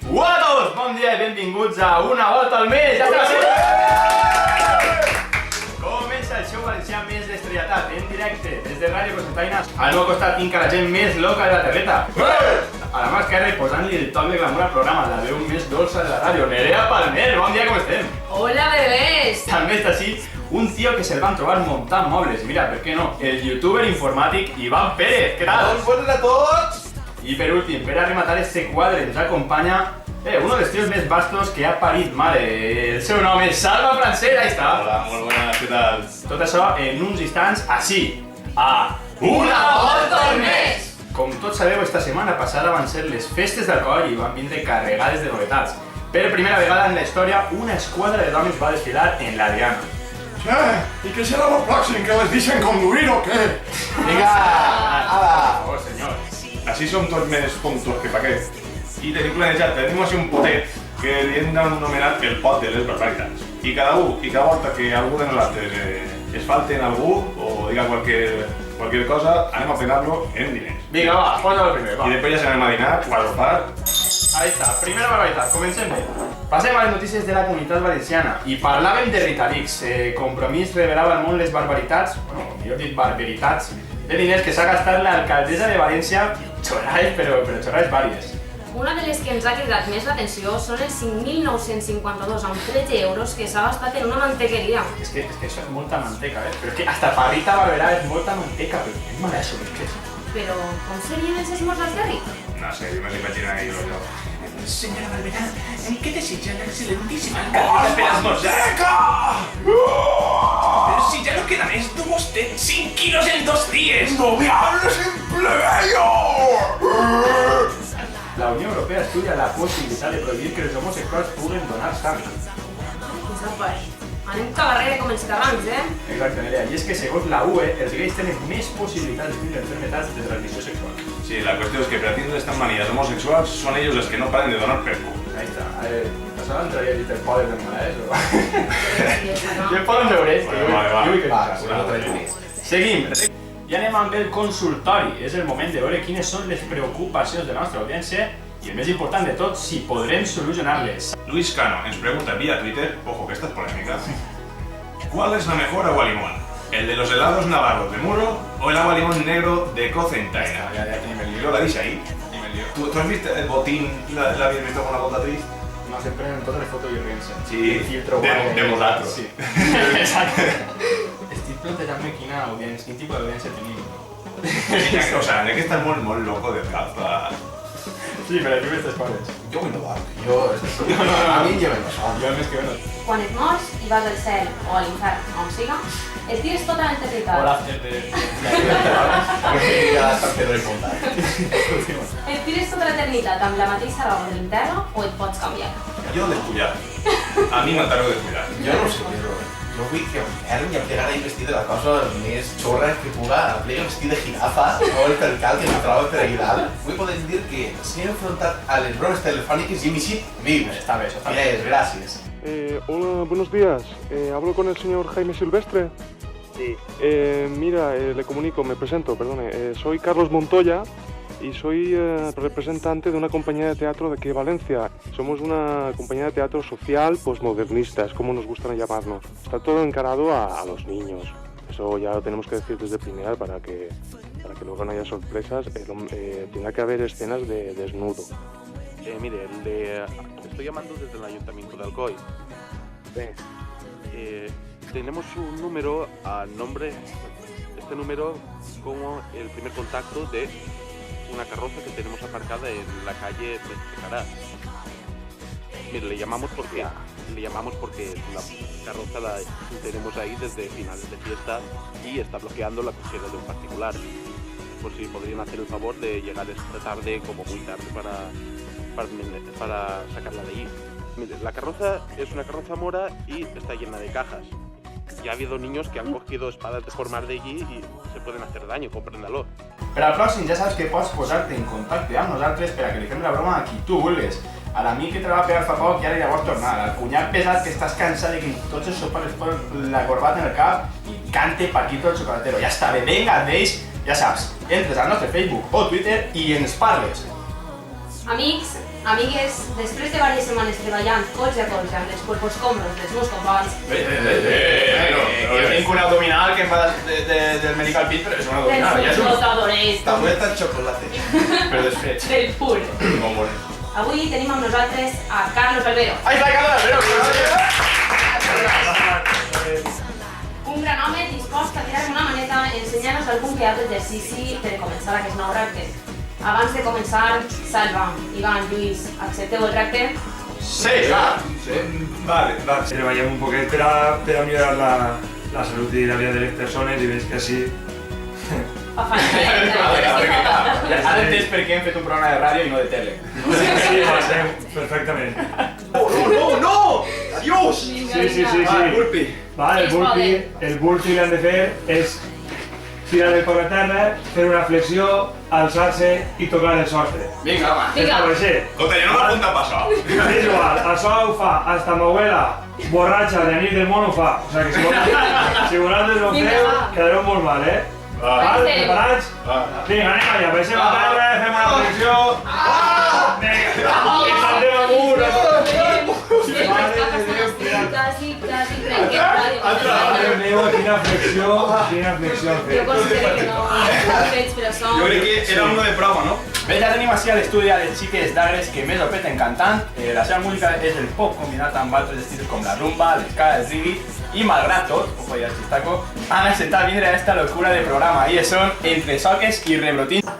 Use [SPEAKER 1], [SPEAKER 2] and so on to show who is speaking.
[SPEAKER 1] Hola a tots, bon dia i benvinguts a Una volta al mes! Ja està, sí! Comença el show valencià més destrellat en directe des de Ràdio Cosetaines. Al meu costat tinc a la gent més loca de la terreta. A la mà esquerra i posant-li el toc de glamour al programa, la veu més dolça de la ràdio, Nerea Palmer. Bon dia, com estem?
[SPEAKER 2] Hola, bebés!
[SPEAKER 1] També està així un tio que se'l van trobar muntant mobles. Mira, per què no? El youtuber informàtic Iván Pérez. Què tal?
[SPEAKER 3] Buenas a tots!
[SPEAKER 1] I per últim, per a rematar este quadre, ens acompanya uno dels tios més vastos que ha parit mare. El seu nom és Salva Francera, ahí està.
[SPEAKER 3] Hola, molt buenas, què tal?
[SPEAKER 1] Tot això en uns instants, així, a Una volta al mes! Com tots sabeu, esta setmana passada van ser les festes d'alcohol i van vindre carregades de novetats. Per primera vegada en la història, una esquadra de dones va desfilar en la Diana.
[SPEAKER 3] ¿Y qué será lo próximo? ¿Que les dicen conduir o qué?
[SPEAKER 1] Vinga, ala! Oh, senyor.
[SPEAKER 4] Així som tots més tontos que pa què. I tenim planejat, tenim així un potet que li hem anomenat el pot de les barbaritats. I cada volta que algú de nosaltres es falte en algú o diga cualquier cosa, anem a penar-lo en diners.
[SPEAKER 1] Vinga, va, posa el primer, va.
[SPEAKER 4] I després ja s'anem a dinar o a sopar.
[SPEAKER 1] Ahí està, primera barbaritat, comencem bé. Passem a les notícies de la comunitat valenciana i parlàvem de Ritalix. Compromís revelava al món les barbaritats, millor dit barbaritats, de diners que s'ha gastat l'alcaldessa de València, xorrades, però xorrades vàries.
[SPEAKER 2] Una de les que ens ha cridat més l'atenció són els 5.952 amb 13 euros que s'ha gastat en una mantequeria.
[SPEAKER 1] És que això és molta manteca, però és que hasta Parrita Barberà és molta manteca, però és malaixo, què és?
[SPEAKER 2] Però com serien els esmorzars de Rita?
[SPEAKER 4] No sé, jo me l'imagino ahí yo.
[SPEAKER 5] Señora Barberá, ¿qué desea la excelentísima alcaldesa per esmorzar? Pero si ya no queda esto, usted 5 kilos en 2 días.
[SPEAKER 3] ¡No me hables en plebeyo!
[SPEAKER 1] La Unió Europea estudia la possibilitat de prohibir que els homosexuals puguen donar sang.
[SPEAKER 2] Anem cagarrere com els catalans,
[SPEAKER 1] Exacte, Nerea. I és que segons la UE, els gais tenen més possibilitats de tindre enfermedats de transmissió sexual.
[SPEAKER 4] Sí, la qüestió és que per atendre estas manías homosexuals són ells els que no paren de donar per cul.
[SPEAKER 1] Ahí està. Això entraria a dir el poder del malaix, o...?
[SPEAKER 2] no?
[SPEAKER 1] Jo el poden veure, que
[SPEAKER 4] Va.
[SPEAKER 1] jo vull que
[SPEAKER 3] Va,
[SPEAKER 1] passi.
[SPEAKER 3] una altra lluny.
[SPEAKER 1] Seguim. I anem amb el consultori. És el moment de veure quines són les preocupacions de la nostra audiència i el més important de tot, si podrem solucionar-les.
[SPEAKER 4] Luis Cano ens pregunta vía Twitter, ojo que esta es polémica, ¿cuál es la mejor agua limón? ¿El de los helados navarros de Muro o el agua limón negro de Cocentaina?
[SPEAKER 1] Ja tenim el
[SPEAKER 4] Yo la dice ahí. ¿Tú has visto el botín, la habías visto con la bota triste?
[SPEAKER 1] No, sempre en totes les fotos i rient-se.
[SPEAKER 4] Sí,
[SPEAKER 1] El filtro
[SPEAKER 4] de vosaltres.
[SPEAKER 1] Sí. Exacte. Estic plantejant-me quin tipus d'audiència tenim.
[SPEAKER 4] O sea, hay que estar muy loco de calza.
[SPEAKER 1] Sí, per a dir aquestes coses.
[SPEAKER 3] Jo vull no barc, a mi ja me lo son.
[SPEAKER 1] Jo el més que bueno.
[SPEAKER 2] Quan et mors i vas al cel o a l'infern, on siga, et tires tota l'eternitat.
[SPEAKER 1] Hola, de...
[SPEAKER 3] Ja està fent repuntat.
[SPEAKER 2] Et tires tota l'eternitat amb la mateixa roba de l'interno o et pots canviar.
[SPEAKER 4] Yo despullat. A mi m'atareu despullat.
[SPEAKER 3] Jo no sé, però jo vull que em i em plegara i vestir de la cosa més xorra que puga, em plega vestir de jirafa o el percal que me trobo per aquí dalt. Vull poder dir que s'he enfrontat a les bromes telefòniques i hem eixit vius.
[SPEAKER 1] Està bé, això està bé.
[SPEAKER 3] Yes, gràcies.
[SPEAKER 6] Hola, buenos días. Hablo con el señor Jaime Silvestre.
[SPEAKER 7] Sí,
[SPEAKER 6] Mira, le comunico, me presento, perdone. Soy Carlos Montoya y soy representante de una compañía de teatro de aquí de Valencia. Somos una compañía de teatro social postmodernista, es como nos gusta llamarnos. Está todo encarado a los niños. Eso ya lo tenemos que decir desde primera para que luego no haya sorpresas. Tendrá que haber escenas de desnudo.
[SPEAKER 7] mire, le estoy llamando desde el Ayuntamiento de Alcoy. Tenemos un número a nombre, este número como el primer contacto de una carroza que tenemos aparcada en la calle Pescarás. Mire, le llamamos porque la carroza la tenemos ahí desde finales de fiesta y está bloqueando la cochera de un particular. Por si podrían hacer el favor de llegar esta tarde, como muy tarde, para sacarla de allí. Mire, la carroza es una carroza mora y está llena de cajas. Ya ha habido niños que han cogido espadas de formar de allí i se poden hacer daño, compréndalo.
[SPEAKER 1] Per al pròxim ja saps que pots posar-te en contacte amb nosaltres per a que li fem la broma a qui tu vulguis. A l'amic que te la va pegar fa poc i ara ja vols tornar. Al cunyat pesat que estàs cansat de que tots els seus pares posen la corbata en el cap i cante Paquito el xocolatero. Ja està bé, vinga, deix, ja saps. Entres al nostre Facebook o Twitter i ens parles.
[SPEAKER 2] A Amics, amigues, després de diverses setmanes treballant colze a colze amb els cuerpos còmodos dels meus companys,
[SPEAKER 1] Jo tinc un abdominal que em va del Medical Pit, però és un abdominal, ja
[SPEAKER 2] dels
[SPEAKER 1] és un...
[SPEAKER 2] flotadores,
[SPEAKER 3] Tableta de chocolate.
[SPEAKER 1] Però desfets.
[SPEAKER 2] del pur.
[SPEAKER 1] Bombón.
[SPEAKER 2] Avui tenim amb nosaltres a Carlos Albero,
[SPEAKER 1] Ai, està Carlos,
[SPEAKER 2] un gran home dispost a tirar una maneta i ensenyar-nos algun que altre exercici per començar aquest nou repte. Abans de començar, Salva, Ivan, Lluís, accepteu el repte?
[SPEAKER 1] Sí, clar.
[SPEAKER 8] Vale. Treballem un poquet per a millorar la salut i la vida de les persones i veig que així...
[SPEAKER 2] Fa falta,
[SPEAKER 1] Ara entens per què hem fet un programa de ràdio i no de tele.
[SPEAKER 8] Sí, ho estem perfectament.
[SPEAKER 1] No! Adiós!
[SPEAKER 8] Sí.
[SPEAKER 1] Burpee.
[SPEAKER 8] Vale, el burpee l'hem de fer és tirar el cor a terra, fer una flexió, alçar-se i tocar el sostre.
[SPEAKER 1] Vinga, home.
[SPEAKER 2] Vinga.
[SPEAKER 4] Escolta, jo no m'apunta a passar.
[SPEAKER 8] És igual, això ho fa, hasta ma abuela, borratxa de nit del món ho fa. O sigui que si vosaltres ho
[SPEAKER 2] Vinga,
[SPEAKER 8] feu,
[SPEAKER 2] va.
[SPEAKER 8] quedareu molt mal, eh? Val, preparats? Vinga, anem allà, baixem a terra, fem una flexió. Vinga, i saltem amunt.
[SPEAKER 2] Quasi trenquem ràdio.
[SPEAKER 8] Déu, quina flexió hem
[SPEAKER 2] Jo
[SPEAKER 8] fet.
[SPEAKER 2] considero que no ho faig, però som...
[SPEAKER 1] Jo crec que era uno de prova, no? Bé, ja tenim així a l'estudi a les xiques d'Agres que més ho peten cantant. La seva música és el pop combinat amb altres estils com la rumba, l'esca, el reggae i malgrat tot, ojo ya el chistaco, han acceptat vindre a esta locura de programa i són Entre Soques i Rebrotins.